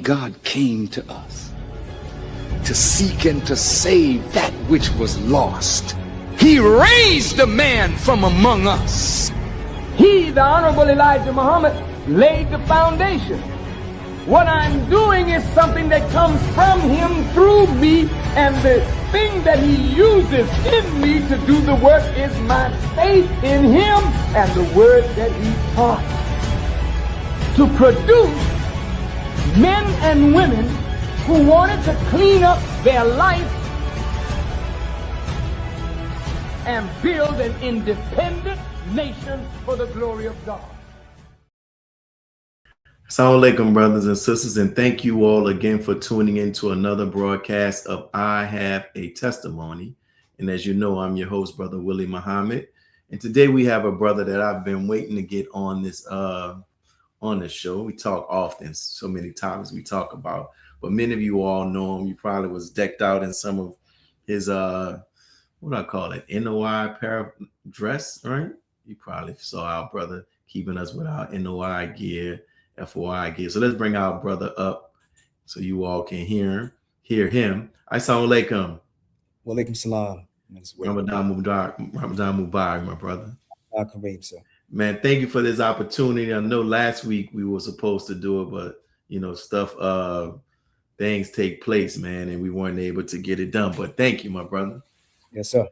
God came to us to seek and to save that which was lost. He raised a man from among us. He, the Honorable Elijah Muhammad, laid the foundation. What I'm doing is something that comes from him through me, and the thing that he uses in me to do the work is my faith in him and the word that he taught. To produce men and women who wanted to clean up their life and build an independent nation for the glory of God. Assalamu alaikum, brothers and sisters, and thank you all again for tuning in to another broadcast of I Have a Testimony. And as you know, I'm your host, Brother Willie Muhammad. And today we have a brother that I've been waiting to get on this show. We talk often, so many topics we talk about, but many of you all know him. You probably was decked out in some of his what I call it, NOI pair dress, right? You probably saw our brother keeping us with our NOI gear, FOI gear. So let's bring our brother up so you all can hear him. Assalamu alaikum. Wa alaikum salam. Ramadan Mubarak, my brother. Kareem, sir. Man, thank you for this opportunity. I know last week we were supposed to do it, but you know, things take place, man, and we weren't able to get it done. But thank you, my brother. Yes, sir.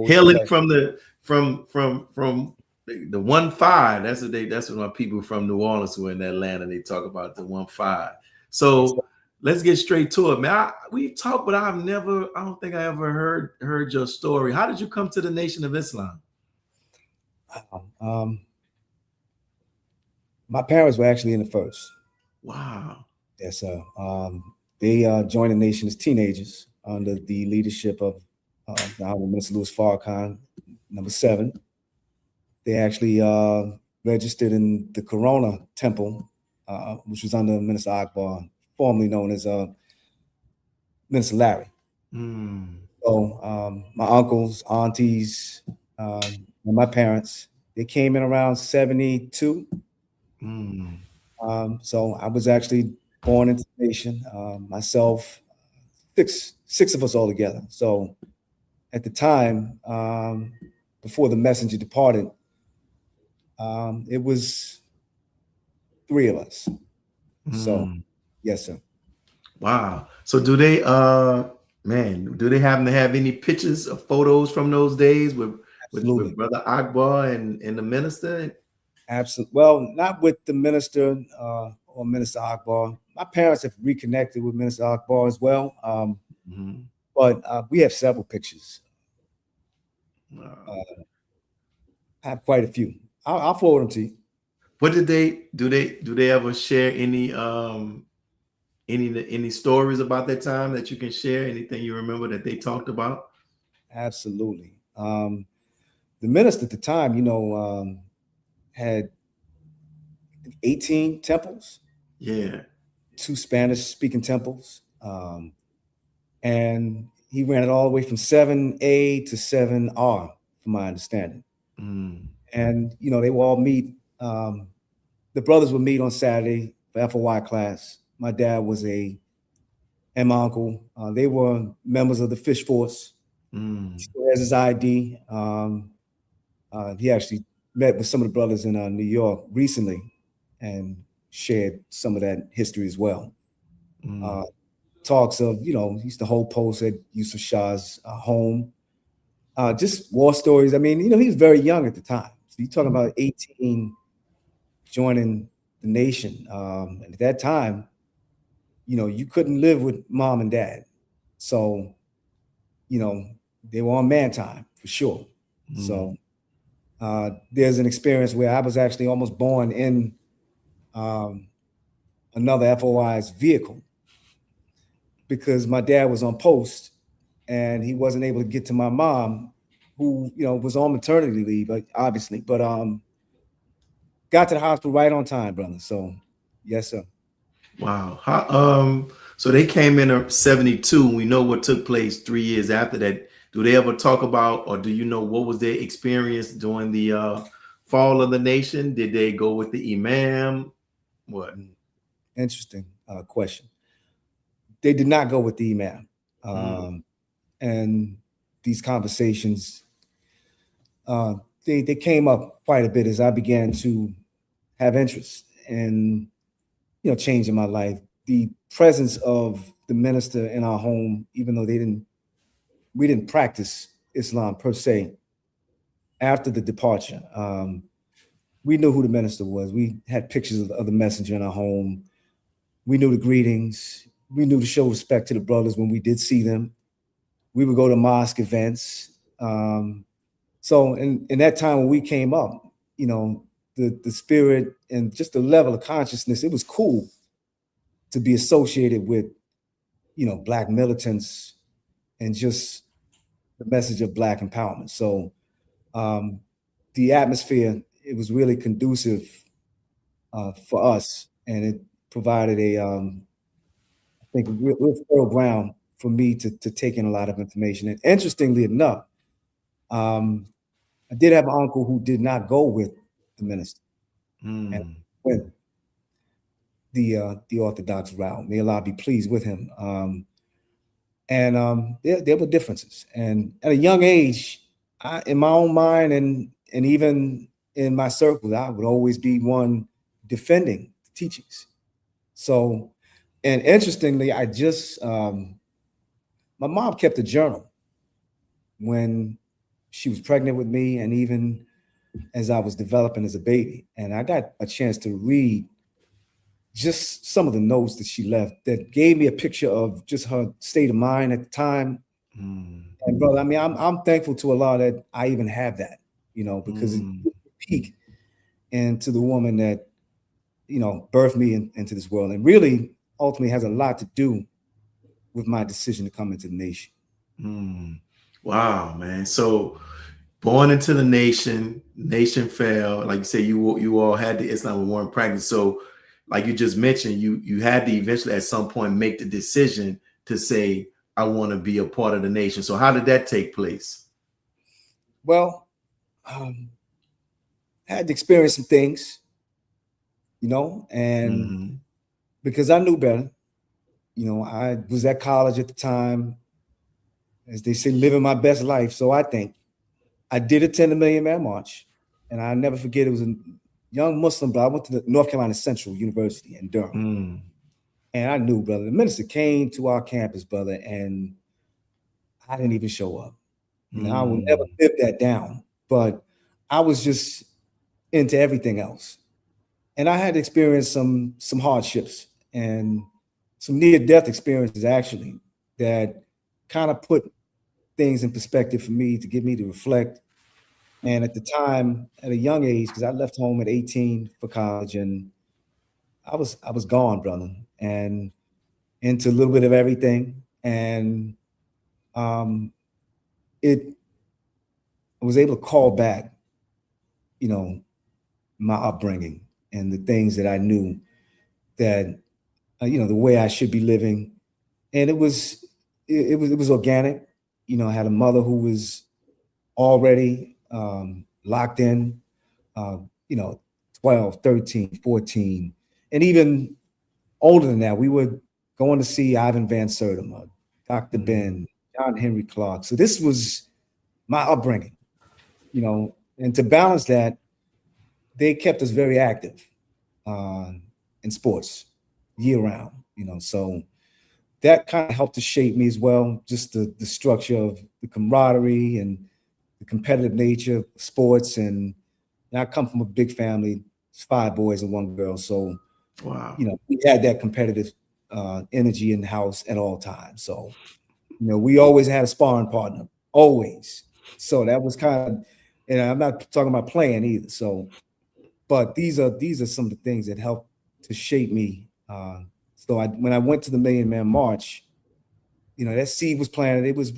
Hailing from the 1-5. That's what my people from New Orleans who are in Atlanta, they talk about the 1-5. So let's get straight to it, man. We've talked, but I don't think I ever heard your story. How did you come to the Nation of Islam? My parents were actually in the first. Wow. Yes, sir. They joined the nation as teenagers under the leadership of the Honorable Minister Louis Farrakhan, number 7. They actually registered in the Corona Temple, which was under Minister Akbar, formerly known as Minister Larry. So my uncles, aunties, and my parents, they came in around 72. So I was actually born into the nation, myself, six of us all together. So at the time, before the messenger departed, it was 3 of us. So yes, sir. Wow. So do they happen to have any pictures or photos from those days with Brother Akbar and the minister? Absolutely. Well, not with the minister or Minister Akbar. My parents have reconnected with Minister Akbar as well. But we have several pictures. I have quite a few. I'll forward them to you. What did they do? They ever share any stories about that time that you can share? Anything you remember that they talked about? Absolutely. The minister at the time, had 18 temples. Yeah. 2 Spanish-speaking temples. And he ran it all the way from 7A to 7R, from my understanding. And, they would all meet. The brothers would meet on Saturday for FOI class. My dad was and my uncle, they were members of the Fish Force. He still has his ID. He actually met with some of the brothers in New York recently and shared some of that history as well. Talks of, he used to hold posts at Yusuf Shah's home. Just war stories. I mean, he was very young at the time. So you're talking about 18 joining the nation. And at that time, you couldn't live with mom and dad. So, they were on man time for sure. So there's an experience where I was actually almost born in another FOI's vehicle because my dad was on post and he wasn't able to get to my mom, who, was on maternity leave, obviously, but got to the hospital right on time, brother. So, yes, sir. Wow. So they came in 72. We know what took place 3 years after that. Do they ever talk about, or do you know what was their experience during the fall of the nation? Did they go with the imam? What? Interesting question. they did not go with the imam. And these conversations, they came up quite a bit as I began to have interest in, changing my life. The presence of the minister in our home, even though we didn't practice Islam per se, after the departure, we knew who the minister was. We had pictures of the messenger in our home. We knew the greetings. We knew to show respect to the brothers when we did see them. We would go to mosque events. So in that time when we came up, the spirit and just the level of consciousness, it was cool to be associated with, Black militants and just the message of Black empowerment. So the atmosphere, it was really conducive for us, and it provided I think, a real fertile ground for me to take in a lot of information. And interestingly enough, I did have an uncle who did not go with the minister and went the Orthodox route. May Allah be pleased with him. There were differences. And at a young age, in my own mind and even in my circles, I would always be one defending the teachings. So, and interestingly, I just, my mom kept a journal when she was pregnant with me and even as I was developing as a baby. And I got a chance to read just some of the notes that she left that gave me a picture of just her state of mind at the time. And brother, I mean, I'm thankful to Allah that I even have that, because it's a peek into the woman that, birthed me into this world, and really ultimately has a lot to do with my decision to come into the nation. Wow, man. So born into the nation fell. Like you say, you all had the Islam and weren't practice. So like you just mentioned, you had to eventually at some point make the decision to say, I want to be a part of the nation. So how did that take place? Well, I had to experience some things, and because I knew better, I was at college at the time, as they say, living my best life. So I think I did attend the Million Man March, and I'll never forget, it was a young Muslim, but I went to the North Carolina Central University in Durham. And I knew, brother, the minister came to our campus, brother, and I didn't even show up. I will never live that down, but I was just into everything else. And I had experienced some hardships and some near-death experiences, actually, that kind of put things in perspective for me, to get me to reflect. And at the time, at a young age, because I left home at 18 for college, and I was gone, brother, and into a little bit of everything. And I was able to call back, my upbringing and the things that I knew that, the way I should be living. And it was organic. I had a mother who was already locked in, 12, 13, 14, and even older than that. We were going to see Ivan Van Sertima, Dr. Ben, John Henry Clark. So this was my upbringing, and to balance that, they kept us very active in sports year round, so that kind of helped to shape me as well. Just the structure of the camaraderie and the competitive nature of sports. And I come from a big family. It's 5 boys and 1 girl. So, wow, we had that competitive energy in the house at all times. So, we always had a sparring partner, always. So that was kind of, and I'm not talking about playing either. So, but these are some of the things that helped to shape me. So when I went to the Million Man March, that seed was planted. It was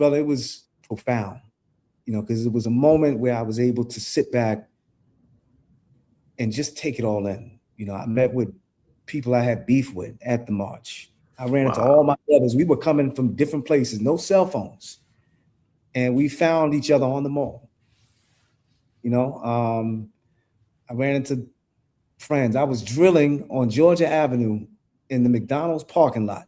profound, because it was a moment where I was able to sit back and just take it all in. I met with people I had beef with at the march. I ran into all my brothers. We were coming from different places, no cell phones. And we found each other on the mall. I ran into friends. I was drilling on Georgia Avenue in the McDonald's parking lot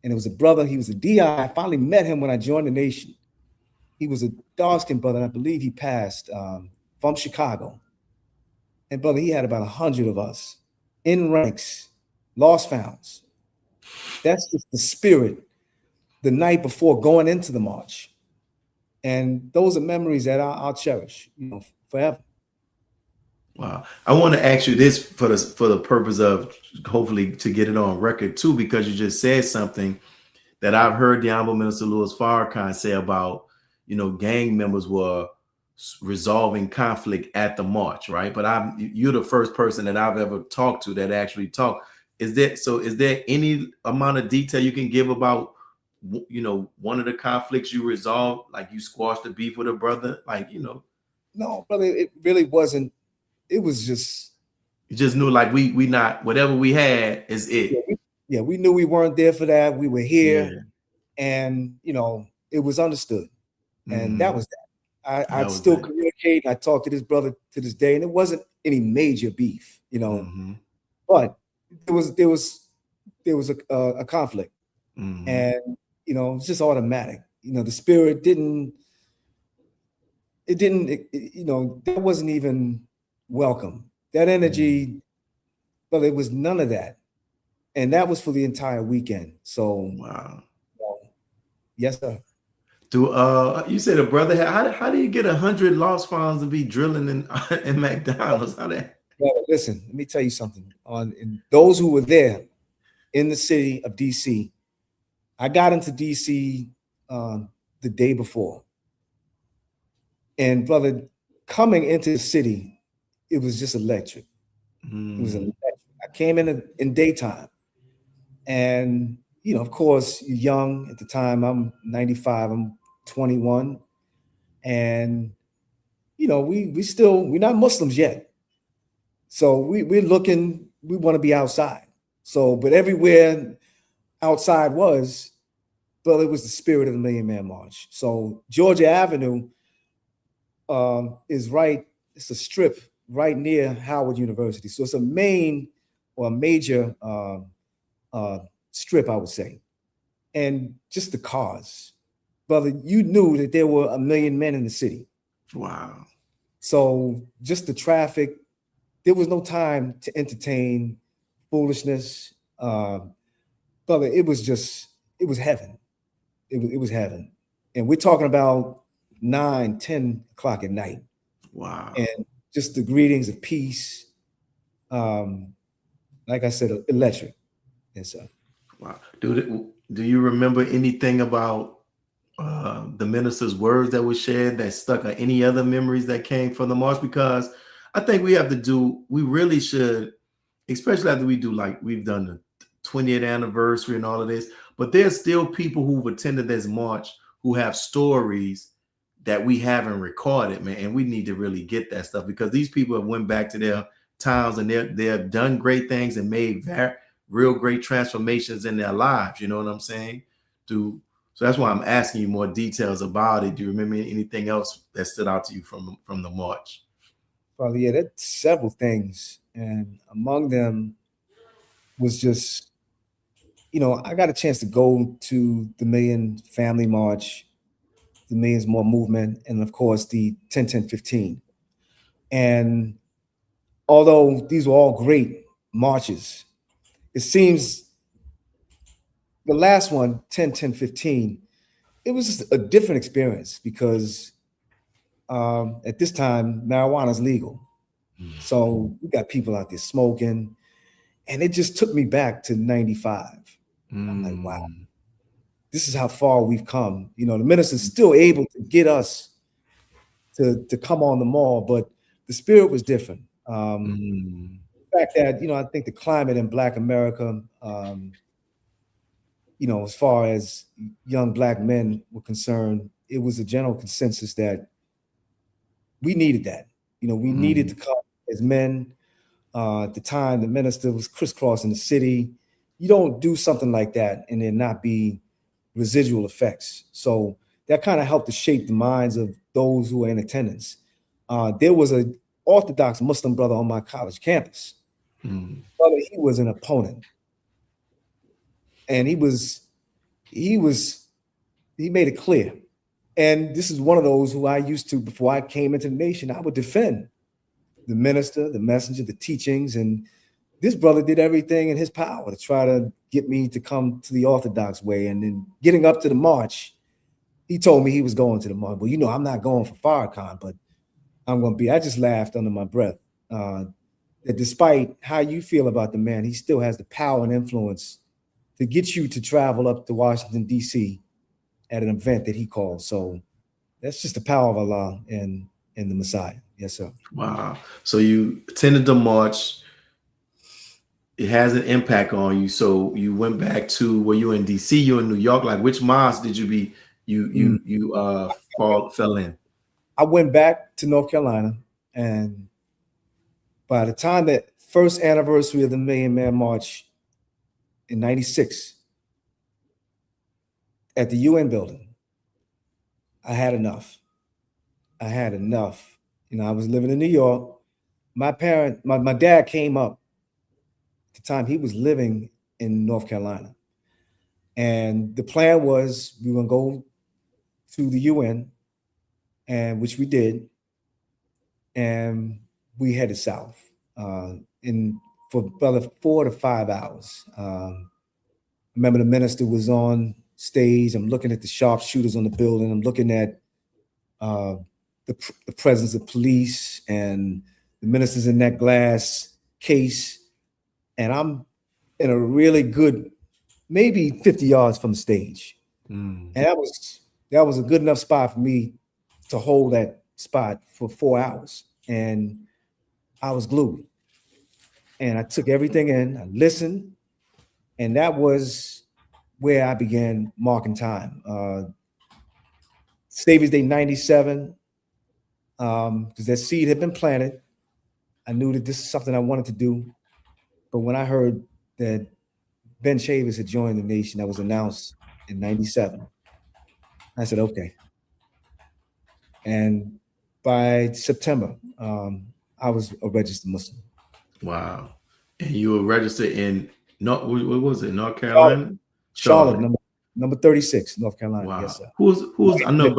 And it was a brother, he was a DI. I finally met him when I joined the nation. He was a dark-skinned brother, and I believe he passed from Chicago. And brother, he had about 100 of us in ranks, lost founds. That's just the spirit the night before going into the march. And those are memories that I'll cherish, forever. Wow. I want to ask you this for the purpose of hopefully to get it on record too, because you just said something that I've heard the Honorable Minister Louis Farrakhan say about, gang members were resolving conflict at the march, right? But you're the first person that I've ever talked to that actually talked. Is there any amount of detail you can give about, one of the conflicts you resolved, like you squashed the beef with a brother, No, brother, it really wasn't. It was just, you just knew like we not, whatever we had is it. Yeah, we knew we weren't there for that. We were here, and it was understood, and that was that. I'd still communicate. I talk to this brother to this day, and it wasn't any major beef, but there was a conflict, and it's just automatic. The spirit didn't. That wasn't even welcome. That energy, but it was none of that. And that was for the entire weekend. So, wow. Yes, sir. You said a brother how do you get 100 lost founds to be drilling in McDonald's? Well, listen, let me tell you something. In those who were there in the city of DC, I got into DC the day before. And brother, coming into the city, it was just electric. It was electric. I came in daytime. And, of course, you're young at the time. I'm 95, I'm 21. And, we're not Muslims yet. So we're looking, we want to be outside. So, but everywhere outside was, well, it was the spirit of the Million Man March. So Georgia Avenue is right, it's a strip right near Howard University. So it's a main or a major strip, I would say. And just the cars, brother, you knew that there were 1 million men in the city. Wow. So just the traffic, there was no time to entertain foolishness. Brother, it was heaven. It was heaven. And we're talking about 9, 10 o'clock at night. Wow. And just the greetings of peace. Like I said, electric. Yes, sir. Wow. Do you remember anything about the minister's words that were shared that stuck, or any other memories that came from the march? Because I think we really should, especially after we've done the 20th anniversary and all of this, but there's still people who've attended this march who have stories that we haven't recorded, man. And we need to really get that stuff, because these people have went back to their towns and they've done great things and made real great transformations in their lives. You know what I'm saying? So that's why I'm asking you more details about it. Do you remember anything else that stood out to you from the march? Well, yeah, that's several things. And among them was just, I got a chance to go to the Million Family March, the Millions More movement, and of course the 10-10-15. And although these were all great marches, it seems the last one, 10-10-15, it was just a different experience because at this time, marijuana is legal. So we got people out there smoking, and it just took me back to 95. I'm like, wow, this is how far we've come. The minister's still able to get us to come on the mall, but the spirit was different. The fact that, I think the climate in Black America, as far as young Black men were concerned, it was a general consensus that we needed that. We needed to come as men. At the time, the minister was crisscrossing the city. You don't do something like that and there not be residual effects. So that kind of helped to shape the minds of those who were in attendance. There was an Orthodox Muslim brother on my college campus. Brother, he was an opponent. And he was he made it clear. And this is one of those who I used to, before I came into the nation, I would defend the minister, the messenger, the teachings. And this brother did everything in his power to try to get me to come to the Orthodox way. And then getting up to the march, he told me he was going to the march. Well, you know, I'm not going for Farrakhan, but I'm going to be. I just laughed under my breath that despite how you feel about the man, he still has the power and influence to get you to travel up to Washington, D.C. at an event that he called. So that's just the power of Allah and the Messiah. Yes, sir. Wow. So you attended the march. It has an impact on you. So you went back to, were you in DC? You in New York? Like, which mosque did you fell in? I went back to North Carolina, and by the time that first anniversary of the Million Man March in '96 at the UN building, I had enough. You know, I was living in New York. My dad came up at the time. He was living in North Carolina. And the plan was we were going to go to the UN, and which we did. And we headed south for about 4 to 5 hours. I remember the minister was on stage. I'm looking at the sharpshooters on the building. I'm looking at the presence of police, and the minister's in that glass case. And I'm in a really good, maybe 50 yards from the stage. And that was a good enough spot for me to hold that spot for 4 hours. And I was glued. And I took everything in, I listened, and that was where I began marking time. Savior's Day 97, because that seed had been planted. I knew that this is something I wanted to do. But when I heard that Ben Chavis had joined the nation, that was announced in 97, I said, okay. And by September, I was a registered Muslim. Wow. And you were registered in, what was it, North Carolina? Charlotte, number 36, North Carolina. Wow. Yes, sir. Who's I know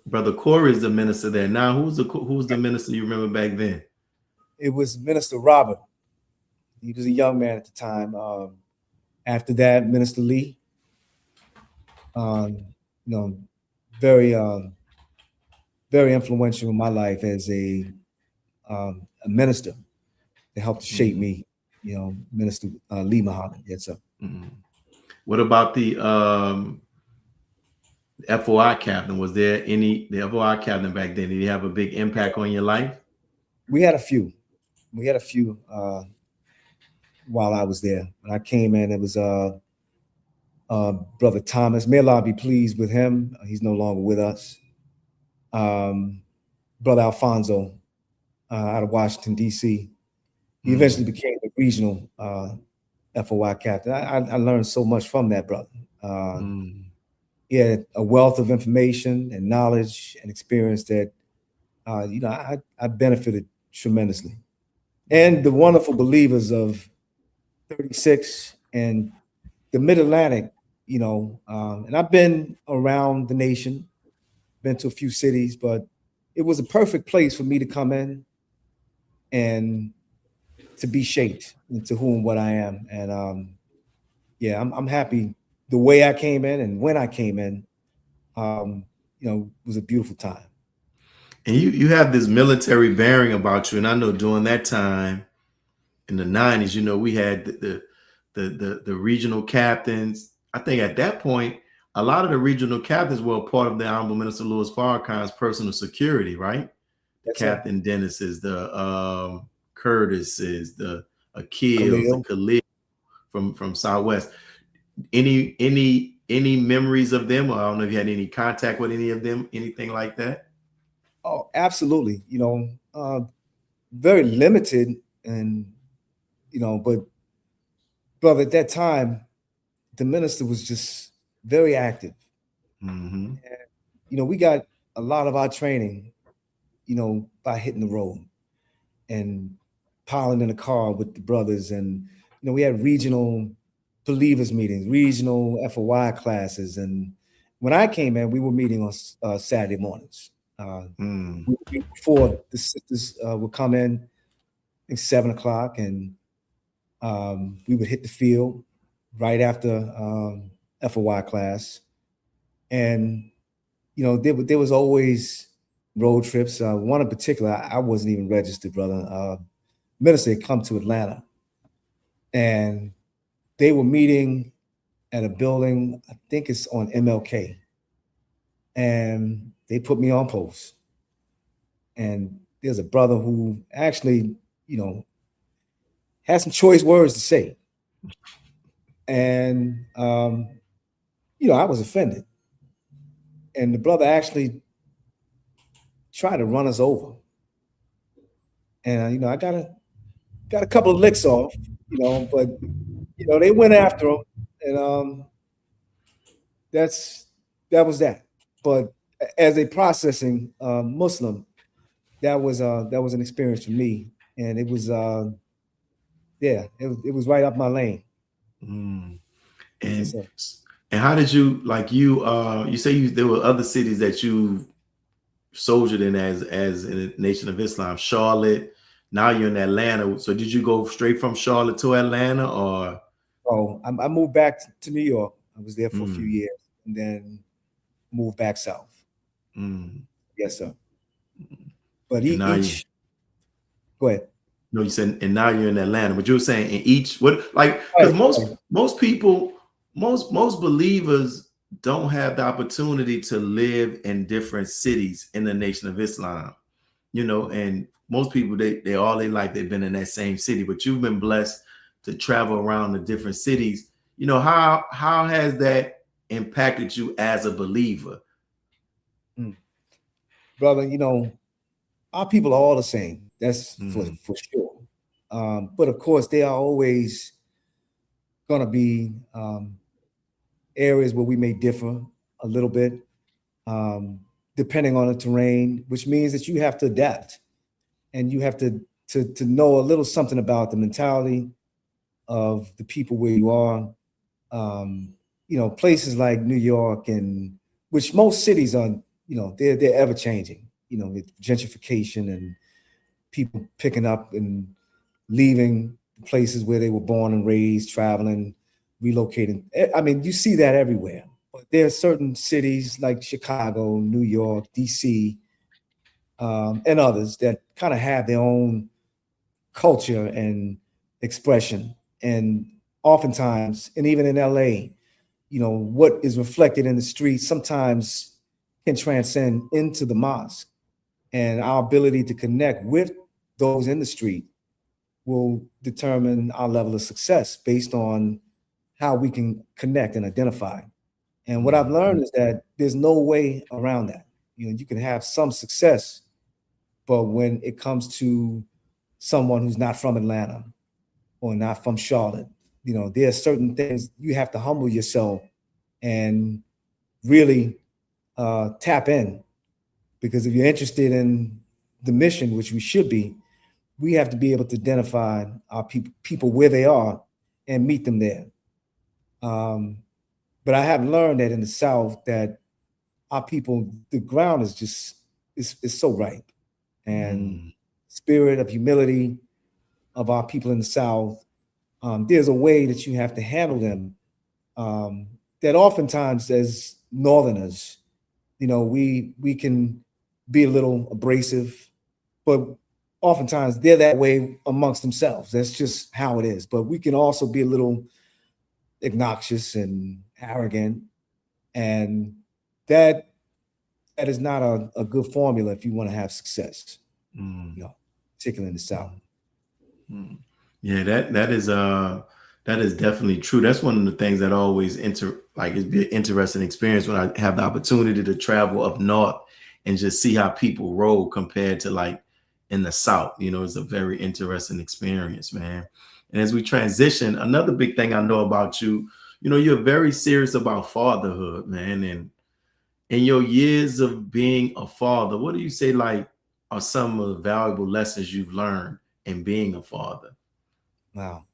brother Corey is the minister there now. Who's the minister you remember back then? It was Minister Robert. He was a young man at the time. After that, Minister Lee. Very influential in my life as a minister that helped to shape me. Minister Lee Muhammad. Yes, sir. Mm-hmm. What about the FOI captain? Was there the FOI captain back then? Did he have a big impact on your life? We had a few. While I was there. When I came in, it was Brother Thomas. May Allah be pleased with him. He's no longer with us. Brother Alfonso out of Washington, D.C. He eventually became the regional FOI captain. I learned so much from that brother. He had a wealth of information and knowledge and experience that, I benefited tremendously. And the wonderful believers of 36 and the Mid-Atlantic, and I've been around the nation, been to a few cities, but it was a perfect place for me to come in and to be shaped into who and what I am. And I'm happy the way I came in and when I came in, was a beautiful time. And you have this military bearing about you. And I know during that time in the 90s, we had the regional captains. I think at that point, a lot of the regional captains were a part of the Honorable Minister Louis Farrakhan's personal security, right? That's Captain right. Dennis's, the Curtis's, the Akil's, the Kaleb from Southwest. Any memories of them? Or I don't know if you had any contact with any of them, anything like that? Oh, absolutely. Very limited, and but brother, at that time, the minister was just very active. Mm-hmm. And, we got a lot of our training, by hitting the road and piling in a car with the brothers. And, we had regional believers meetings, regional FOI classes. And when I came in, we were meeting on Saturday mornings. Before the sisters would come in at 7 o'clock, and we would hit the field right after FOI class. And, you know, there was always road trips. One in particular, I wasn't even registered, brother. Minister had come to Atlanta, and they were meeting at a building, I think it's on MLK. And they put me on post. And there's a brother who actually, you know, had some choice words to say. And, you know, I was offended. And the brother actually tried to run us over. And, you know, I got a couple of licks off, you know, but, you know, they went after him. And that was that. But as a processing Muslim, that was an experience for me. And it was, it was right up my lane. And how did you, like, you say there were other cities that you soldiered in as in the Nation of Islam, Charlotte, now you're in Atlanta. So did you go straight from Charlotte to Atlanta, or? Oh, I moved back to New York. I was there for a few years and then moved back south. Yes, sir. But go ahead. No, you said, and now you're in Atlanta, but you were saying in each, what, like, because most people, most believers don't have the opportunity to live in different cities in the Nation of Islam, you know, and most people, they all their life, they've been in that same city, but you've been blessed to travel around the different cities. You know, how has that impacted you as a believer? Brother, you know, our people are all the same. That's for sure. But of course, there are always going to be areas where we may differ a little bit, depending on the terrain, which means that you have to adapt, and you have to know a little something about the mentality of the people where you are. You know, places like New York, and which most cities are, you know, they're ever changing. You know, with gentrification and people picking up and leaving places where they were born and raised, traveling, relocating. I mean, you see that everywhere. But there are certain cities like Chicago, New York, DC, and others that kind of have their own culture and expression. And oftentimes, and even in LA, you know, what is reflected in the streets sometimes can transcend into the mosque. And our ability to connect with those in the street will determine our level of success based on how we can connect and identify. And what I've learned is that there's no way around that. You know, you can have some success, but when it comes to someone who's not from Atlanta or not from Charlotte, you know, there are certain things you have to humble yourself and really tap in. Because if you're interested in the mission, which we should be, we have to be able to identify our people where they are and meet them there. But I have learned that in the South that our people, the ground is just, is so ripe. And spirit of humility of our people in the South, there's a way that you have to handle them that oftentimes as Northerners, you know, we can be a little abrasive, but oftentimes they're that way amongst themselves. That's just how it is. But we can also be a little obnoxious and arrogant, and that is not a good formula if you want to have success, you know, particularly in the South. Yeah, that is definitely true. That's one of the things that always it'd be an interesting experience when I have the opportunity to travel up north and just see how people roll compared to like in the South. You know, it's a very interesting experience, man. And as we transition, another big thing I know about you, you know, you're very serious about fatherhood, man. And in your years of being a father, what do you say like are some of the valuable lessons you've learned in being a father? Wow.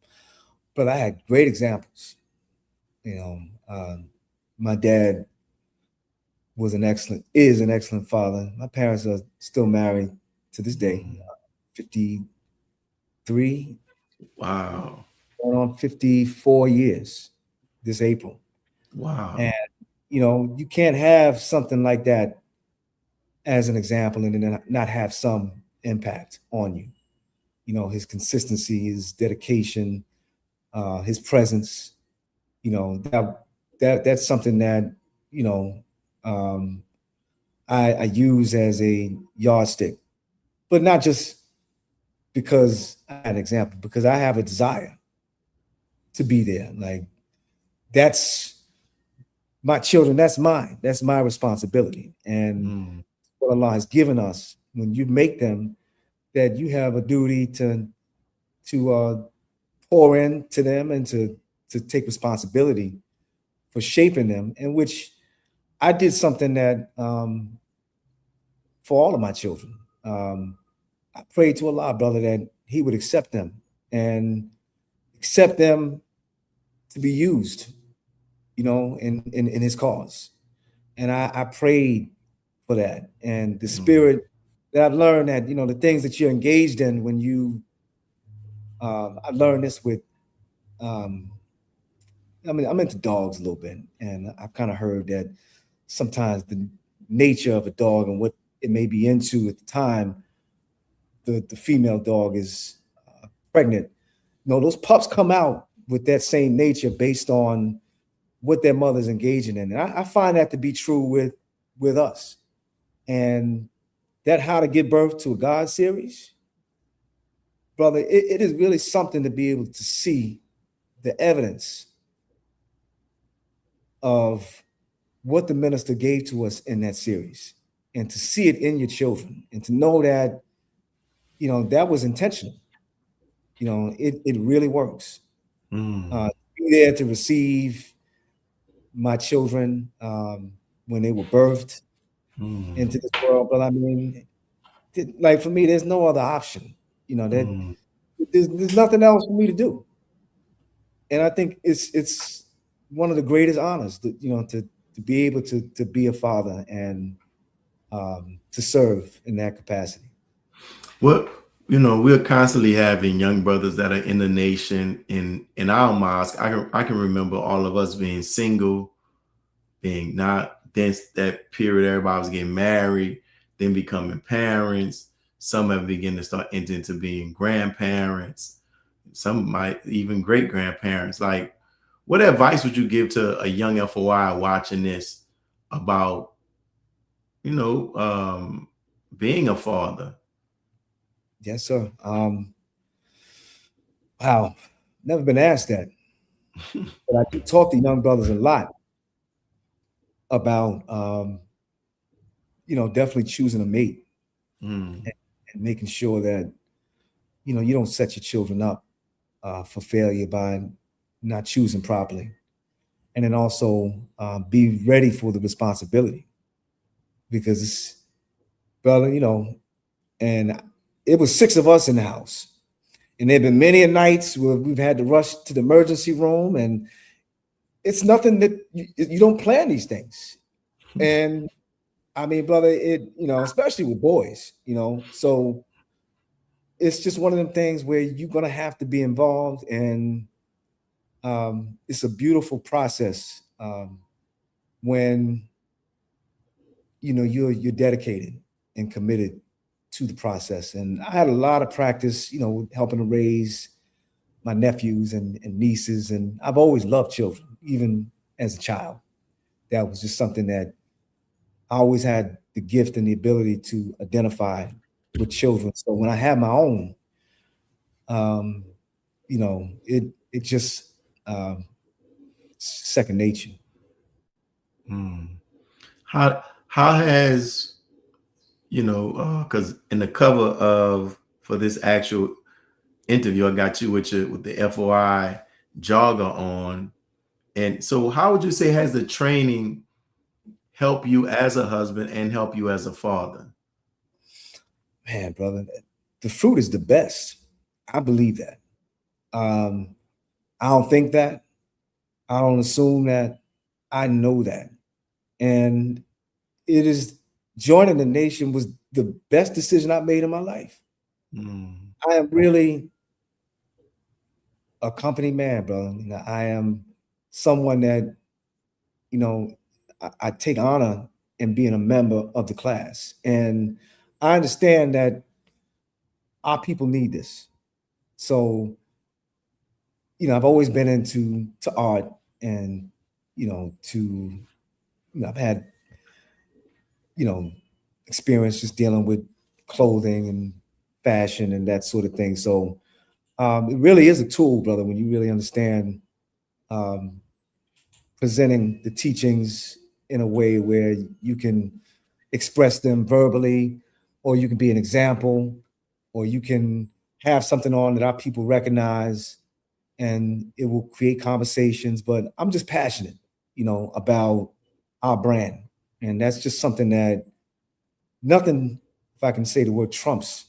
But I had great examples. You know, my dad is an excellent father. My parents are still married to this day, 53, Wow. going on 54 years this April. Wow. And, you know, you can't have something like that as an example and then not have some impact on you. You know, his consistency, his dedication, his presence, you know, that's something that, you know, I use as a yardstick, but not just because I had an example, because I have a desire to be there. Like, that's my children, that's mine, that's my responsibility. And what Allah has given us, when you make them, that you have a duty to pour into them and to take responsibility for shaping them, in which I did something that for all of my children. I prayed to Allah, brother, that He would accept them and accept them to be used, you know, in His cause. And I prayed for that. And the spirit that I've learned, that, you know, the things that you're engaged in when you, I learned this with, I mean, I'm into dogs a little bit, and I've kind of heard that sometimes the nature of a dog and what it may be into at the time, the female dog is pregnant. No, those pups come out with that same nature based on what their mother's engaging in. And I find that to be true with us. And that How to Give Birth to a God series, brother, it is really something to be able to see the evidence of what the minister gave to us in that series, and to see it in your children, and to know that, you know, that was intentional. You know, it really works. Be there to receive my children when they were birthed into this world. But I mean, like, for me, there's no other option. You know, that there's nothing else for me to do. And I think it's one of the greatest honors that, you know, to be able to be a father and to serve in that capacity. Well, you know, we're constantly having young brothers that are in the nation, in our mosque. I can remember all of us being single, being not, then that period everybody was getting married, then becoming parents. Some have begun to start entering into being grandparents. Some might even great grandparents. Like, what advice would you give to a young FOI watching this about, you know, being a father? Yes, sir. Wow, never been asked that, but I do talk to young brothers a lot about, you know, definitely choosing a mate and making sure that, you know, you don't set your children up for failure by not choosing properly, and then also be ready for the responsibility, because it's, brother, you know, and it was 6 of us in the house. And there have been many a nights where we've had to rush to the emergency room, and it's nothing that you don't plan these things. And I mean, brother, it, you know, especially with boys, you know, so it's just one of them things where you're gonna have to be involved, and it's a beautiful process when, you know, you're dedicated and committed to the process. And I had a lot of practice, you know, helping to raise my nephews and nieces. And I've always loved children, even as a child. That was just something that I always had the gift and the ability to identify with children. So when I had my own, you know, it just second nature. How has, you know, because in the cover of for this actual interview, I got you with the FOI jogger on, and so how would you say has the training help you as a husband and help you as a father? Man, brother, the fruit is the best. I believe that. I don't think that. I don't assume that I know that. And it is joining the nation was the best decision I've made in my life. I am really a company man, brother. You know, I am someone that, you know, I take honor in being a member of the class. And I understand that our people need this. So, you know, I've always been into art and, I've had, experience just dealing with clothing and fashion and that sort of thing. So it really is a tool, brother, when you really understand um, presenting the teachings in a way where you can express them verbally, or you can be an example, or you can have something on that our people recognize and it will create conversations. But I'm just passionate, about our brand. And that's just something that nothing, if I can say the word, trumps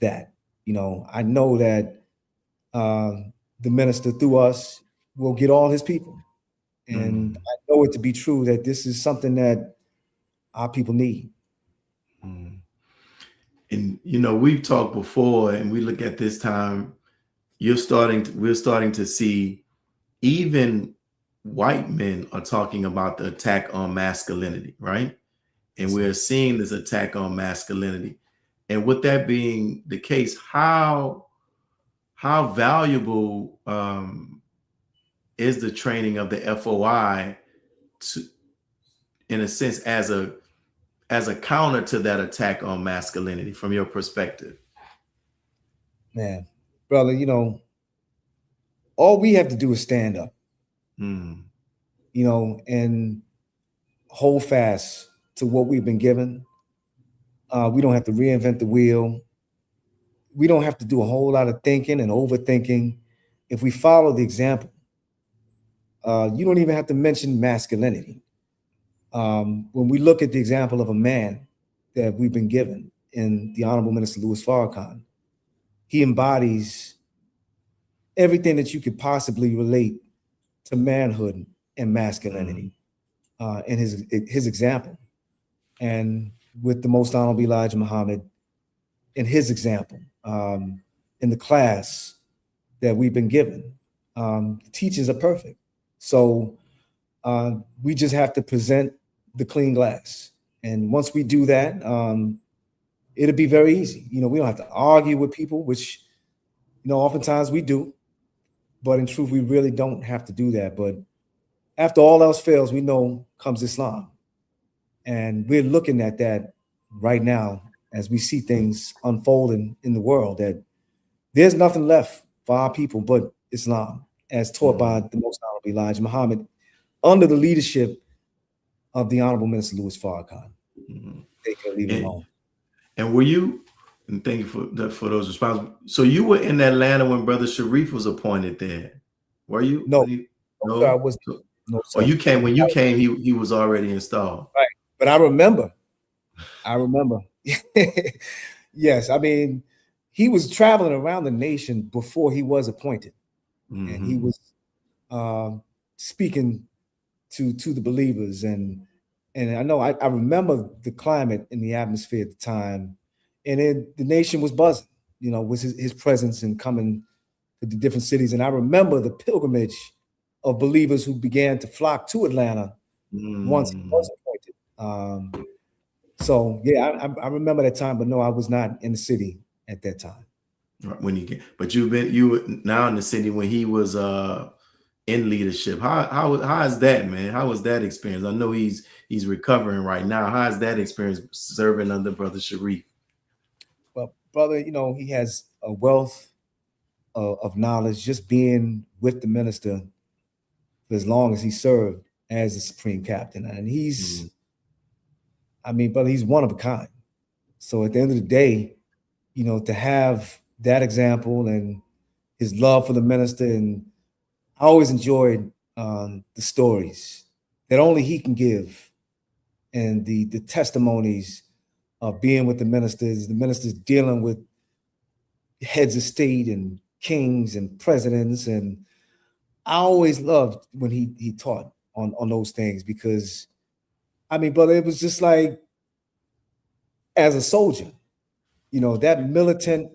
that. I know that the minister through us will get all his people. And I know it to be true that this is something that our people need. And we've talked before, and we look at this time, we're starting to see even white men are talking about the attack on masculinity, right? And we're seeing this attack on masculinity. And with that being the case, how valuable is the training of the FOI to, in a sense, as a counter to that attack on masculinity from your perspective? Man, brother, all we have to do is stand up, and hold fast to what we've been given. We don't have to reinvent the wheel. We don't have to do a whole lot of thinking and overthinking. If we follow the example, you don't even have to mention masculinity. When we look at the example of a man that we've been given in the Honorable Minister Louis Farrakhan, he embodies everything that you could possibly relate to manhood and masculinity in his example. And with the Most Honorable Elijah Muhammad in his example, in the class that we've been given, the teachers are perfect. So we just have to present the clean glass. And once we do that, it'll be very easy. We don't have to argue with people, which, oftentimes we do. But in truth, we really don't have to do that. But after all else fails, we know comes Islam. And we're looking at that right now as we see things unfolding in the world, that there's nothing left for our people but Islam, as taught by the Most Honorable Elijah Muhammad under the leadership of the Honorable Minister Louis Farrakhan. They can leave it alone. And were you, and thank you for those responses. So you were in Atlanta when Brother Sharif was appointed there, were you? No, no, sir, I wasn't. No, sir. Or you came, when you came, he was already installed. Right. But I remember. Yes, I mean, he was traveling around the nation before he was appointed. And he was speaking to the believers. And I know I remember the climate in the atmosphere at the time. And the nation was buzzing, with his presence and coming to the different cities. And I remember the pilgrimage of believers who began to flock to Atlanta once he was appointed. So yeah, I remember that time, but no, I was not in the city at that time. When but you were now in the city when he was in leadership. How is that, man? How was that experience? I know he's recovering right now. How is that experience serving under Brother Sharif? Well, brother, he has a wealth of knowledge just being with the minister for as long as he served as the Supreme Captain. And he's, I mean, brother, he's one of a kind. So at the end of the day, to have that example and his love for the minister, and I always enjoyed the stories that only he can give, and the testimonies of being with the ministers dealing with heads of state and kings and presidents. And I always loved when he taught on those things, because I mean, brother, it was just like, as a soldier, you know, that militant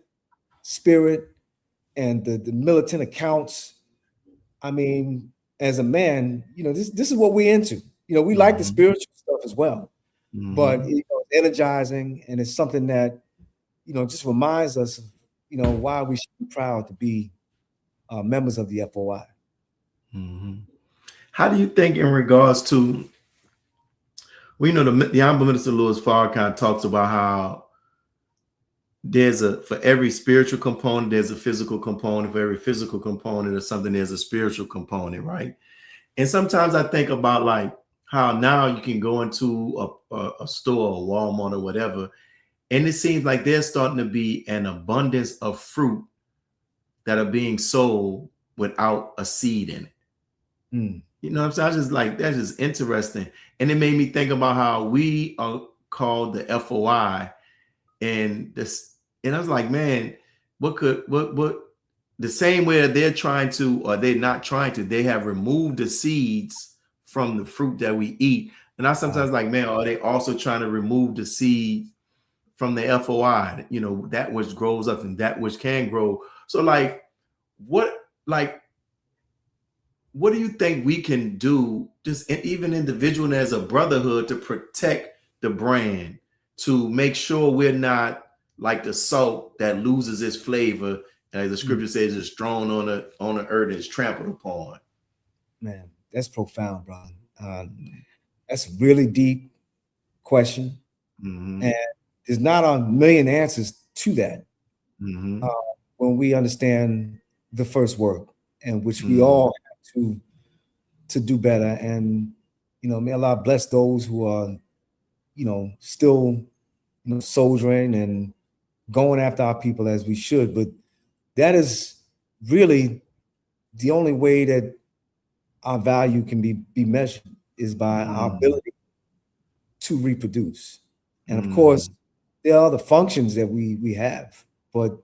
spirit and the militant accounts. I mean, as a man, you know, this is what we're into. You know, we like the spiritual stuff as well, but it's energizing, and it's something that, you know, just reminds us of, you know, why we should be proud to be members of the FOI. How do you think in regards to, well, you know, the Honorable Minister Louis Farrakhan talks about how for every spiritual component, there's a physical component. For every physical component or something, there's a spiritual component, right? And sometimes I think about like how now you can go into a store or Walmart or whatever, and it seems like there's starting to be an abundance of fruit that are being sold without a seed in it. You know what I'm saying? I was just like, that's just interesting. And it made me think about how we are called the FOI, and I was like, man, what the same way they're trying to, or they're not trying to, they have removed the seeds from the fruit that we eat. And I sometimes like, man, are they also trying to remove the seeds from the FOI, you know, that which grows up and that which can grow? So like, what do you think we can do, just even individual and as a brotherhood, to protect the brand, to make sure we're not like the salt that loses its flavor, and as the scripture says, it's thrown on the earth and is trampled upon? Man, that's profound, brother. That's a really deep question, and there's not a million answers to that. When we understand the first work, and which we all have to do better, and you know, may Allah bless those who are, you know, still, you know, soldiering and going after our people as we should. But that is really the only way that our value can be measured, is by our ability to reproduce. And of course, there are other functions that we have, but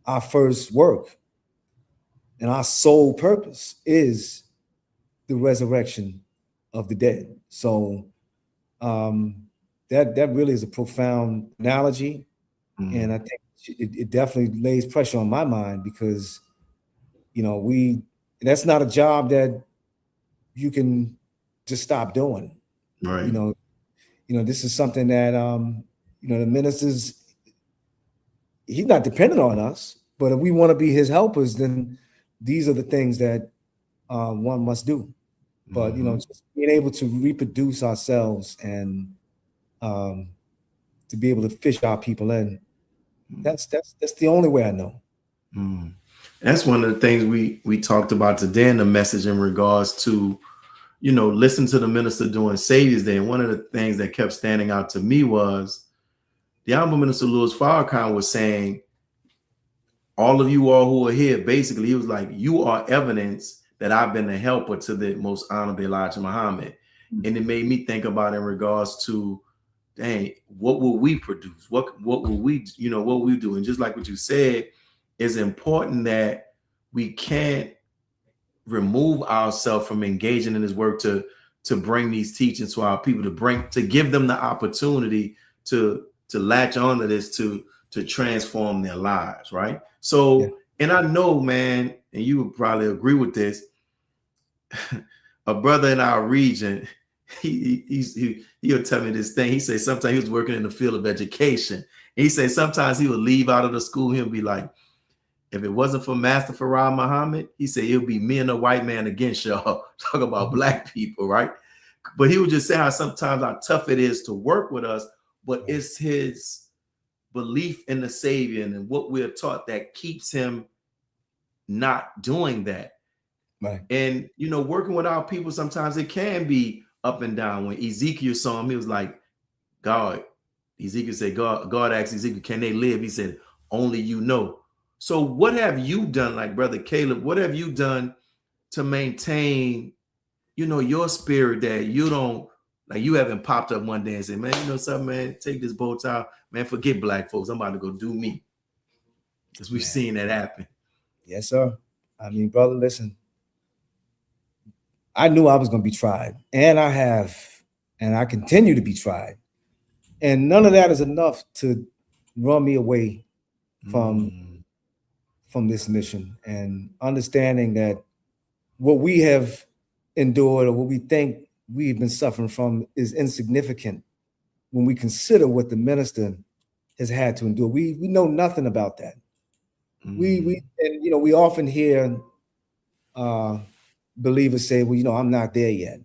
our first work and our sole purpose is the resurrection of the dead. So that really is a profound analogy. And I think it definitely lays pressure on my mind, because, you know, that's not a job that you can just stop doing. Right. You know, this is something that, you know, the ministers, he's not dependent on us, but if we want to be his helpers, then these are the things that one must do. But, you know, just being able to reproduce ourselves and to be able to fish our people in, that's the only way I know. That's one of the things we talked about today in the message, in regards to, you know, listen to the minister during Savior's Day. And one of the things that kept standing out to me was the Honorable Minister Louis Farrakhan was saying, all of you all who are here, basically, he was like, you are evidence that I've been a helper to the Most Honorable Elijah Muhammad. And it made me think about in regards to, dang, what will we produce? What will we, you know, what will we do? And just like what you said, it's important that we can't remove ourselves from engaging in this work to bring these teachings to our people, to give them the opportunity to latch onto this, to transform their lives, right? So, and I know, man, and you would probably agree with this, a brother in our region, he'll tell me this thing. He said sometimes he was working in the field of education. And he said sometimes he would leave out of the school. He'll be like, if it wasn't for Master Farah Muhammad, he said it'll be me and a white man against y'all. Talk about black people, right? But he would just say how sometimes how tough it is to work with us, but it's his belief in the Savior and what we're taught that keeps him not doing that. Right. And, you know, working with our people, sometimes it can be up and down. When Ezekiel saw him, he was like, Ezekiel said, God asked Ezekiel, can they live? He said, only you know. So what have you done, like Brother Kaleb, what have you done to maintain, you know, your spirit, that you don't, like, you haven't popped up one day and said, man, you know something, man, take this bow tie, man, forget black folks, I'm about to go do me. Because we've seen that happen. Yes, sir. I mean, brother, listen, I knew I was going to be tried, and I have, and I continue to be tried. And none of that is enough to run me away from this mission, and understanding that what we have endured or what we think we've been suffering from is insignificant when we consider what the minister has had to endure. We know nothing about that. We and you know, we often hear believers say, well, you know, I'm not there yet.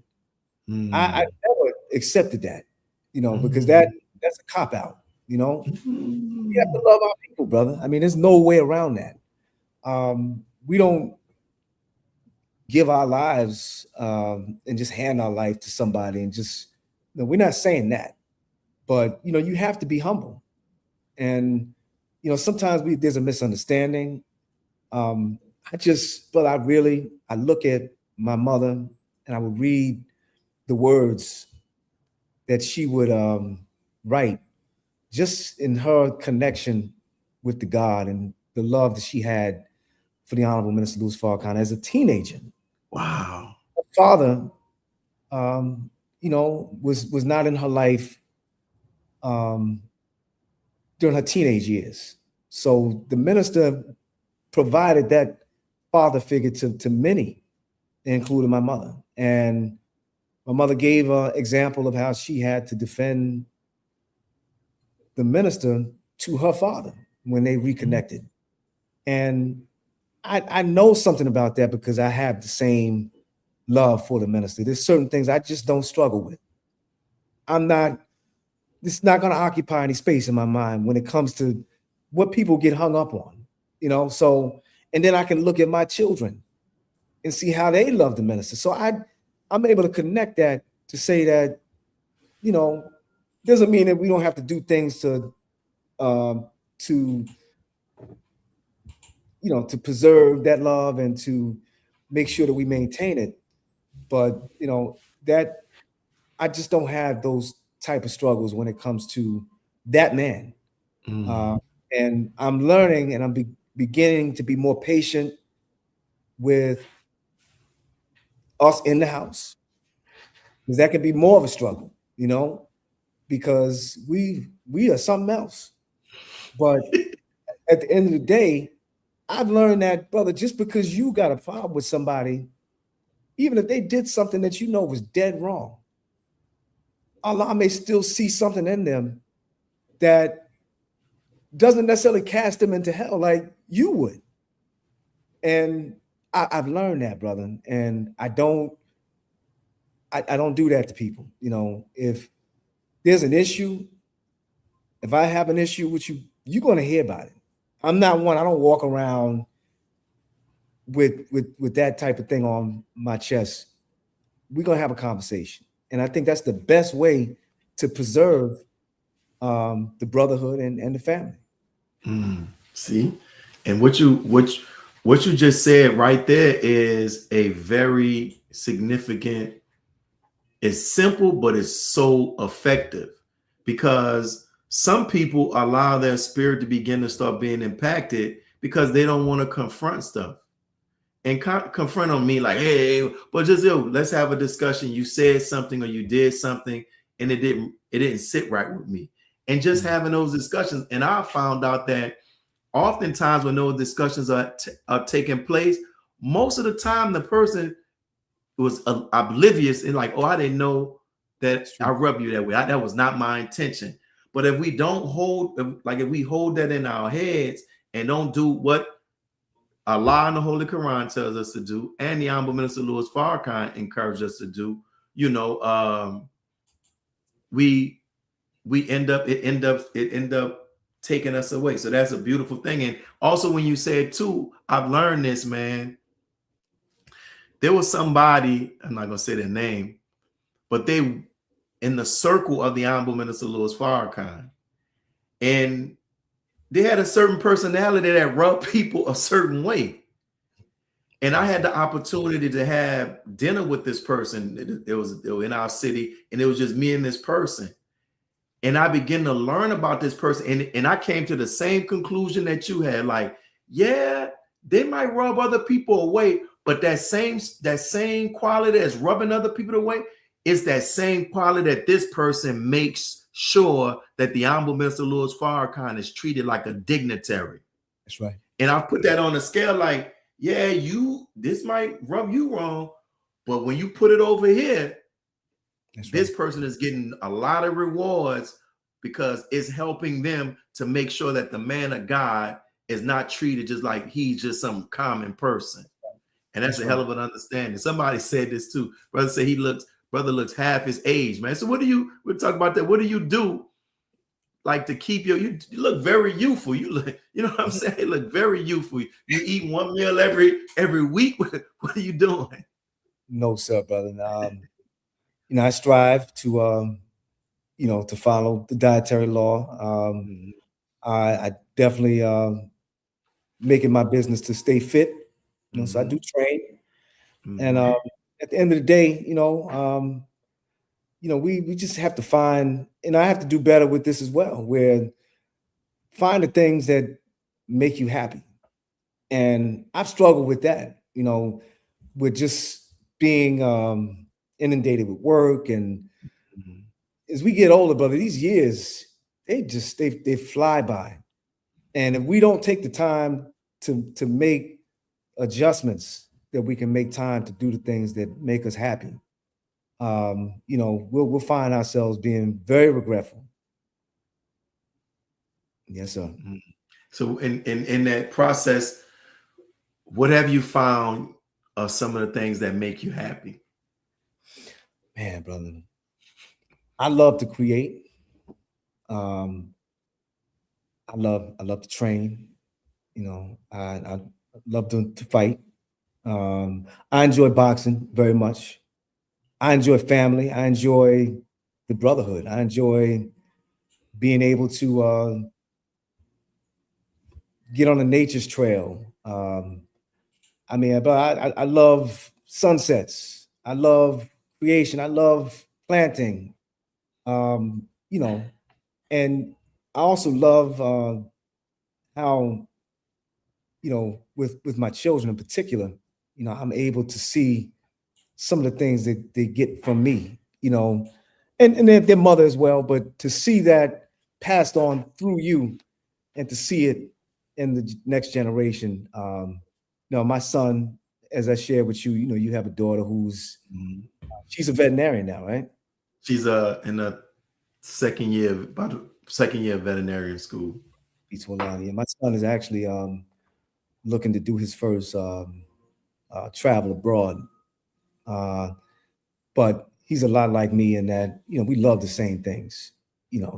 I never accepted that, you know, because that's a cop out, you know. We have to love our people, brother. I mean, there's no way around that. We don't give our lives and just hand our life to somebody and just, you know, we're not saying that, but you know, you have to be humble. And you know, sometimes there's a misunderstanding. I look at my mother and I would read the words that she would write just in her connection with the God and the love that she had for the Honorable Minister Louis Farrakhan as a teenager. Wow. Her father, you know, was not in her life during her teenage years. So the minister provided that father figure to many, including my mother. And my mother gave an example of how she had to defend the minister to her father when they reconnected. And I know something about that because I have the same love for the minister. There's certain things I just don't struggle with. It's not going to occupy any space in my mind when it comes to what people get hung up on, you know? So, and then I can look at my children and see how they love the minister. So I'm able to connect that to say that, you know, doesn't mean that we don't have to do things to you know, to preserve that love and to make sure that we maintain it. But, you know, that I just don't have those type of struggles when it comes to that man. And I'm learning and I'm beginning to be more patient with us in the house, because that can be more of a struggle, you know, because we are something else. But at the end of the day, I've learned that, brother, just because you got a problem with somebody, even if they did something that you know was dead wrong, Allah may still see something in them that doesn't necessarily cast them into hell like you would. And I've learned that, brother. And I don't do that to people. You know, if there's an issue, if I have an issue with you, you're going to hear about it. I don't walk around with that type of thing on my chest. We're going to have a conversation. And I think that's the best way to preserve the brotherhood and the family. See, and what you just said right there is a very significant. It's simple, but it's so effective, because some people allow their spirit to begin to start being impacted because they don't want to confront stuff. And confront on me like, hey, but just let's have a discussion. You said something or you did something and it didn't sit right with me. And just having those discussions. And I found out that oftentimes when those discussions are taking place, most of the time the person was oblivious and like, oh, I didn't know that I rubbed you that way. That was not my intention. But if we don't if we hold that in our heads and don't do what Allah in the Holy Quran tells us to do, and the Honorable Minister Louis Farrakhan encouraged us to do, you know, we end up taking us away. So that's a beautiful thing. And also when you said too, I've learned this, man. There was somebody, I'm not gonna say their name, but they in the circle of the Honorable Minister Louis Farrakhan, and they had a certain personality that rubbed people a certain way. And I had the opportunity to have dinner with this person. It was in our city, and it was just me and this person. And I began to learn about this person. And I came to the same conclusion that you had. Like, yeah, they might rub other people away, But that same quality that's rubbing other people away is that same quality that this person makes sure that the Honorable Minister Louis Farrakhan is treated like a dignitary. That's right. And I'll put that on a scale like, yeah, this might rub you wrong, but when you put it over here, this person is getting a lot of rewards because it's helping them to make sure that the man of God is not treated just like he's just some common person. And that's a hell of an understanding. Somebody said this too. Brother said brother looks half his age, man. So we'll talk about that. What do you do like to keep you look very youthful? You look, you know what I'm saying? You look very youthful. You eat one meal every week. What are you doing? No, sir, brother. I strive to to follow the dietary law. I definitely make it my business to stay fit. So I do train. And at the end of the day, we just have to find, and I have to do better with this as well, where find the things that make you happy. And I've struggled with that, with just being inundated with work. And as we get older, brother, these years, they fly by. And if we don't take the time to make adjustments, that we can make time to do the things that make us happy, we'll find ourselves being very regretful. Yes, sir. So in that process, what have you found are some of the things that make you happy? Man, brother, I love to create. I love to train. I love to fight. I enjoy boxing very much. I enjoy family. I enjoy the brotherhood. I enjoy being able to get on the nature's trail. But I love sunsets. I love creation. I love planting. And I also love how, with my children in particular, I'm able to see some of the things that they get from me, and their mother as well, but to see that passed on through you and to see it in the next generation. My son, as I shared with you, you have a daughter who's, she's a veterinarian now, right? She's in a second year of veterinarian school. My son is actually looking to do his first travel abroad. But he's a lot like me in that, we love the same things,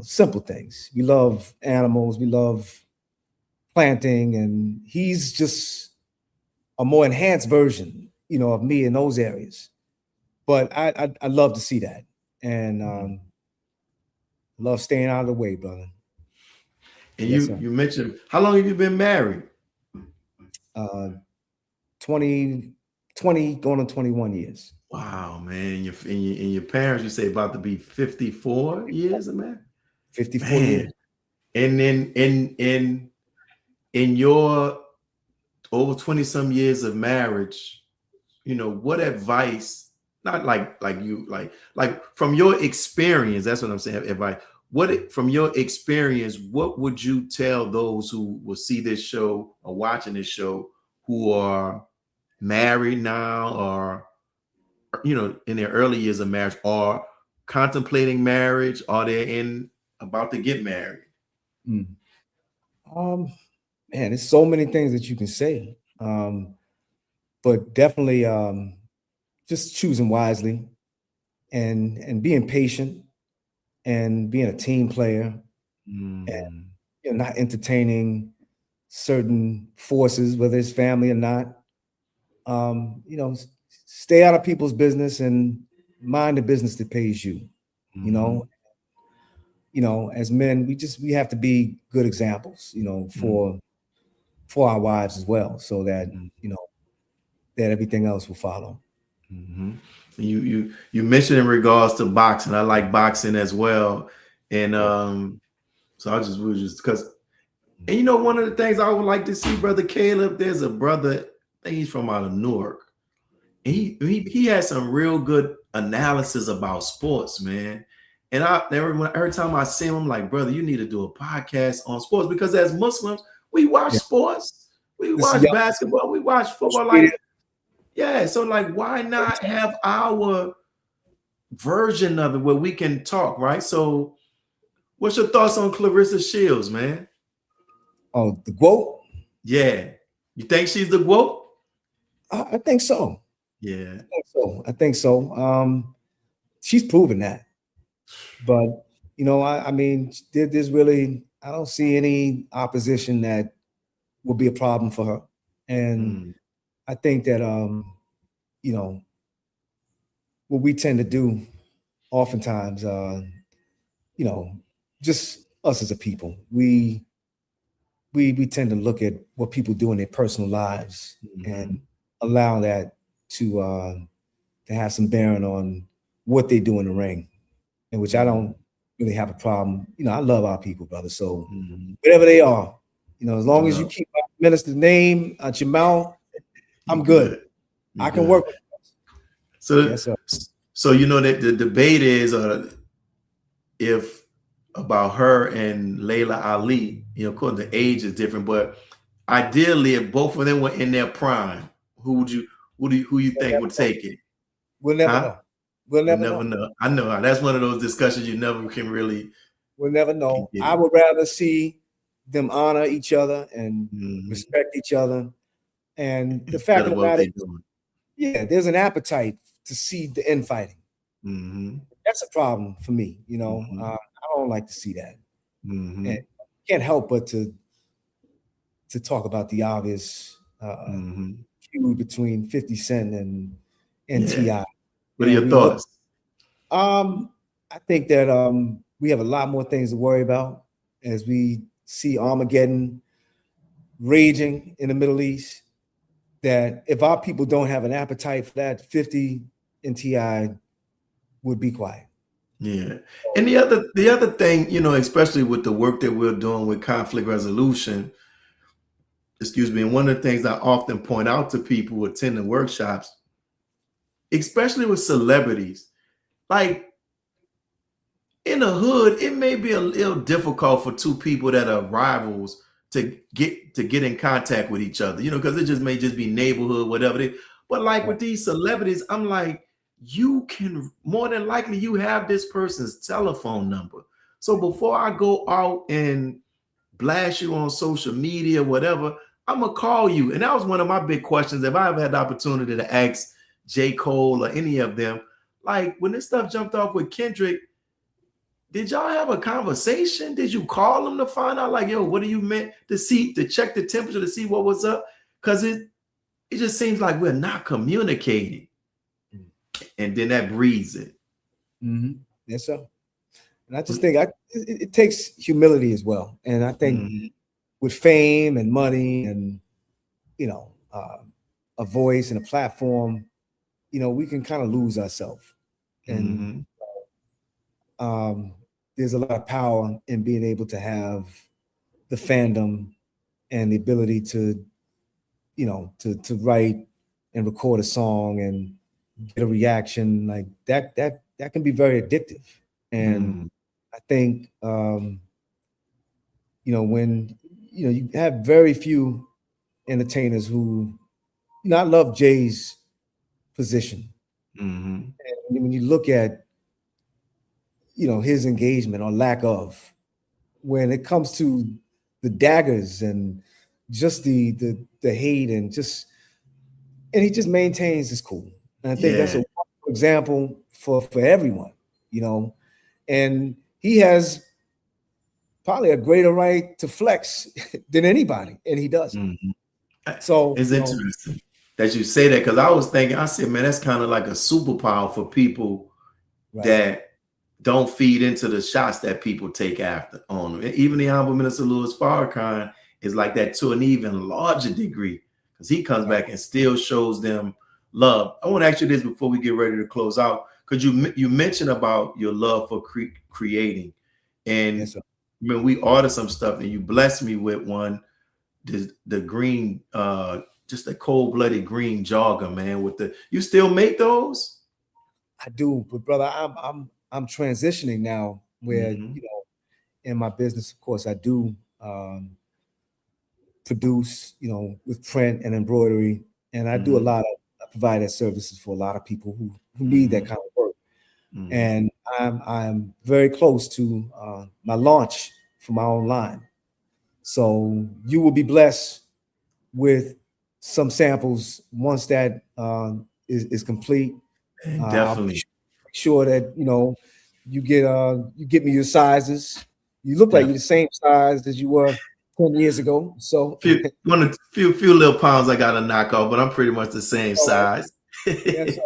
simple things. We love animals, we love planting, and he's just a more enhanced version, of me in those areas. But I love to see that. And love staying out of the way, brother. And yes, you mentioned, how long have you been married? 20 going on 21 years. Wow, man. Your parents, you say about to be 54 years of marriage? 54 years. And then in your over 20 some years of marriage, what advice, not like from your experience, that's what I'm saying, advice. From your experience, what would you tell those who will see this show or watching this show who are married now or, in their early years of marriage or contemplating marriage, or they're about to get married? Man, there's so many things that you can say. But definitely just choosing wisely and being patient and being a team player and not entertaining certain forces, whether it's family or not. Stay out of people's business and mind the business that pays you. As men, we have to be good examples, for our wives as well, so that that everything else will follow. You mentioned in regards to boxing. I like boxing as well, and so I just because, and one of the things I would like to see, Brother Kaleb, there's a brother, I think he's from out of Newark. He had some real good analysis about sports, man. And every time I see him, I'm like, brother, you need to do a podcast on sports, because as Muslims, we watch sports, we watch basketball, we watch football. Like, yeah, so like, why not have our version of it where we can talk, right? So, what's your thoughts on Clarissa Shields, man? Oh, the GWOT? Yeah, you think she's the GWOT? I think so. Yeah, I think so. She's proven that. But I mean, there's really, I don't see any opposition that will be a problem for her. And I think that what we tend to do oftentimes, just us as a people, we tend to look at what people do in their personal lives and allow that to have some bearing on what they do in the ring, in which I don't really have a problem. I love our people, brother. So whatever they are, as long as you keep my minister's name out your mouth, I'm good. I can work with them. So that the debate is if about her and Layla Ali, of course the age is different, but ideally if both of them were in their prime, who you think would take it? We'll never know. We'll never know. I know that's one of those discussions you never can really. We'll never know. I would rather see them honor each other and respect each other. And the fact of the matter is, there's an appetite to see the infighting. That's a problem for me. I don't like to see that. And can't help but to talk about the obvious feud between 50 Cent and T.I. What are your thoughts? I think that we have a lot more things to worry about as we see Armageddon raging in the Middle East. That if our people don't have an appetite for that, 50 and T.I. would be quiet. Yeah. And the other thing, especially with the work that we're doing with conflict resolution, and one of the things I often point out to people who attend the workshops, especially with celebrities, like in the hood, it may be a little difficult for two people that are rivals to get in contact with each other, because it may just be neighborhood, whatever. But like with these celebrities, I'm like, you can more than likely you have this person's telephone number. So before I go out and blast you on social media, whatever, I'm gonna call you. And that was one of my big questions. If I ever had the opportunity to ask J. Cole or any of them, like when this stuff jumped off with Kendrick, did y'all have a conversation? Did you call him to find out, like, yo, what do you meant to check the temperature, to see what was up? Because it just seems like we're not communicating. And then that breeds it. Yes, sir. And I just think it takes humility as well. And I think with fame and money and, a voice and a platform, we can kind of lose ourselves. And there's a lot of power in being able to have the fandom and the ability to, to write and record a song and get a reaction like that can be very addictive. And I think when you have very few entertainers who, I love Jay's position. And when you look at his engagement or lack of, when it comes to the daggers and just the hate and he just maintains his cool. And I think that's a wonderful example for everyone, and he has probably a greater right to flex than anybody, and he does. So it's interesting that you say that, because I said, man, that's kind of like a superpower for people that don't feed into the shots that people take after on them. Even the Honorable Minister Louis Farrakhan is like that to an even larger degree, because he comes back and still shows them love. I want to ask you this before we get ready to close out, because you mentioned about your love for creating, and when we order some stuff and you blessed me with one, the green just a cold-blooded green jogger, man. You still make those? I do, but brother, I'm transitioning now where, you know, in my business, of course, I do produce, you know, with print and embroidery, and I do I provide that services for a lot of people who need that kind of work. And I'm very close to my launch for my own line. So you will be blessed with some samples once that is complete. Definitely. I'll make sure that, you know, you get me your sizes. You look like you're the same size as you were 10 years ago. So few little pounds I gotta knock off, but I'm pretty much the same size. Yes, sir.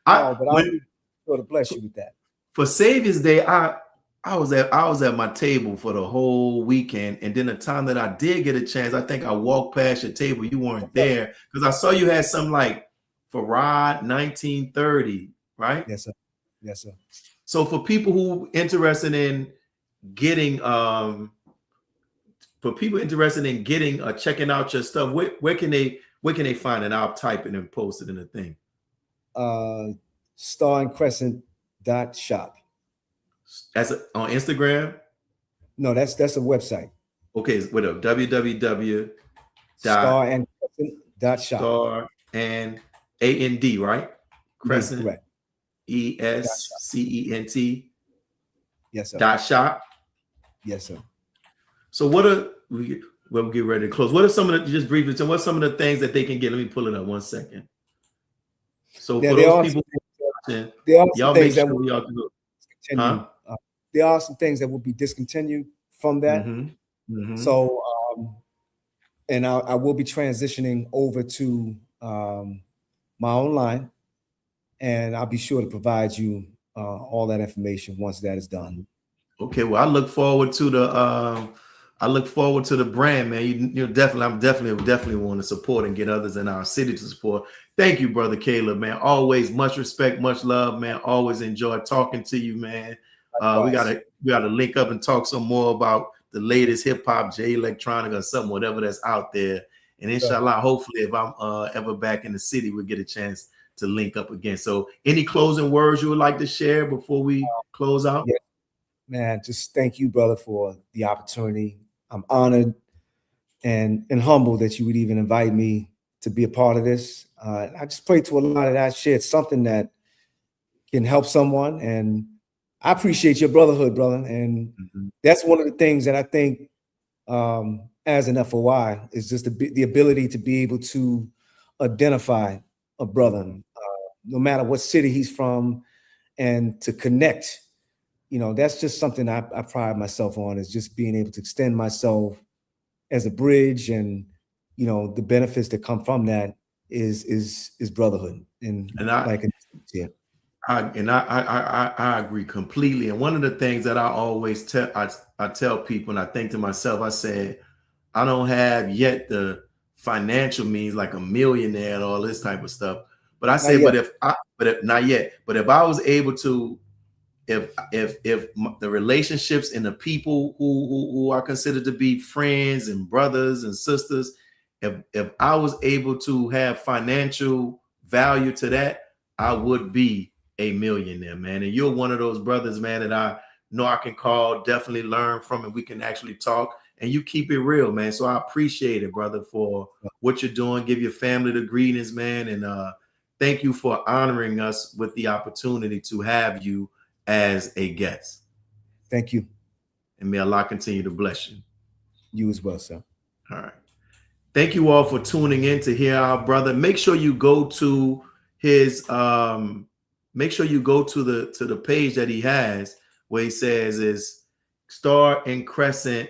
But I'll be sure to bless you with that. For Savior's Day, I was at my table for the whole weekend, and then the time that I did get a chance, I think I walked past your table. You weren't there because I saw you had something like Farad 1930, right? Yes, sir. Yes, sir. So for people who interested in getting checking out your stuff, where can they find it? I'll type it and post it in the thing. starandcrescent.shop. That's on Instagram? No, that's a website. Okay, what up? www. starandcrescent.shop. Star and A-N-D, right? Crescent. Correct. ESCENT. Yes, sir. .shop. Yes, sir. So we'll get ready to close. What are some of the, just briefly, so what's some of the things that they can get? Let me pull it up 1 second. So for those people, y'all make sure y'all can go. Huh? There are some things that will be discontinued from that. So, and I will be transitioning over to my own line, and I'll be sure to provide you all that information once that is done. Okay, well, I look forward to the brand, man. You definitely, I'm definitely want to support and get others in our city to support. Thank you, brother Kaleb, man. Always much respect, much love, man. Always enjoy talking to you, man. We gotta link up and talk some more about the latest hip hop, J electronic or something, whatever that's out there. And inshallah, hopefully, if I'm ever back in the city, we'll get a chance to link up again. So, any closing words you would like to share before we close out? Yeah. Man, just thank you, brother, for the opportunity. I'm honored and humbled that you would even invite me to be a part of this. I just pray to Allah that I shared something that can help someone, and I appreciate your brotherhood, brother. And that's one of the things that I think as an FOI is just the ability to be able to identify a brother, no matter what city he's from, and to connect. You know, that's just something I pride myself on, is just being able to extend myself as a bridge, and, you know, the benefits that come from that is brotherhood. And I agree completely. And one of the things that I always tell people, and I think to myself, I said, I don't have yet the financial means like a millionaire and all this type of stuff. But I say, not yet. But if I was able to, if the relationships and the people who are considered to be friends and brothers and sisters, if I was able to have financial value to that, I would be a millionaire, man. And you're one of those brothers, man, that I know I can call, definitely learn from, and we can actually talk. And you keep it real, man. So I appreciate it, brother, for what you're doing. Give your family the greetings, man. And thank you for honoring us with the opportunity to have you as a guest. Thank you. And may Allah continue to bless you. You as well, sir. All right. Thank you all for tuning in to hear our brother. Make sure you go to his make sure you go to the page that he has, where he says is Star and Crescent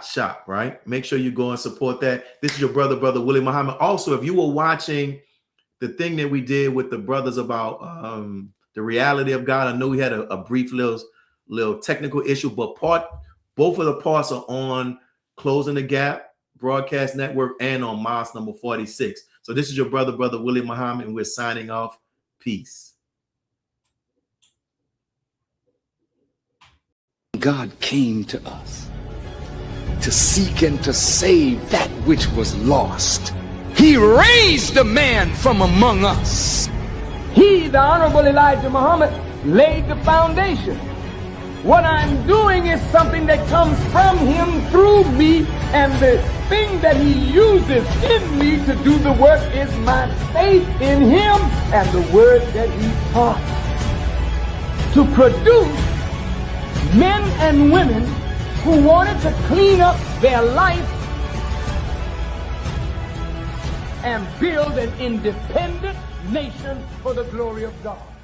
.shop, right? Make sure you go and support that. This is your brother Willie Muhammad. Also, if you were watching the thing that we did with the brothers about the reality of God, I know we had a brief little technical issue, but both of the parts are on Closing the Gap Broadcast Network and on Mosque number 46. So this is your brother Willie Muhammad, and we're signing off. Peace. God came to us to seek and to save that which was lost. He raised a man from among us. He, the Honorable Elijah Muhammad, laid the foundation. What I'm doing is something that comes from him through me, and the thing that he uses in me to do the work is my faith in him and the word that he taught. To produce men and women who wanted to clean up their life and build an independent nation for the glory of God.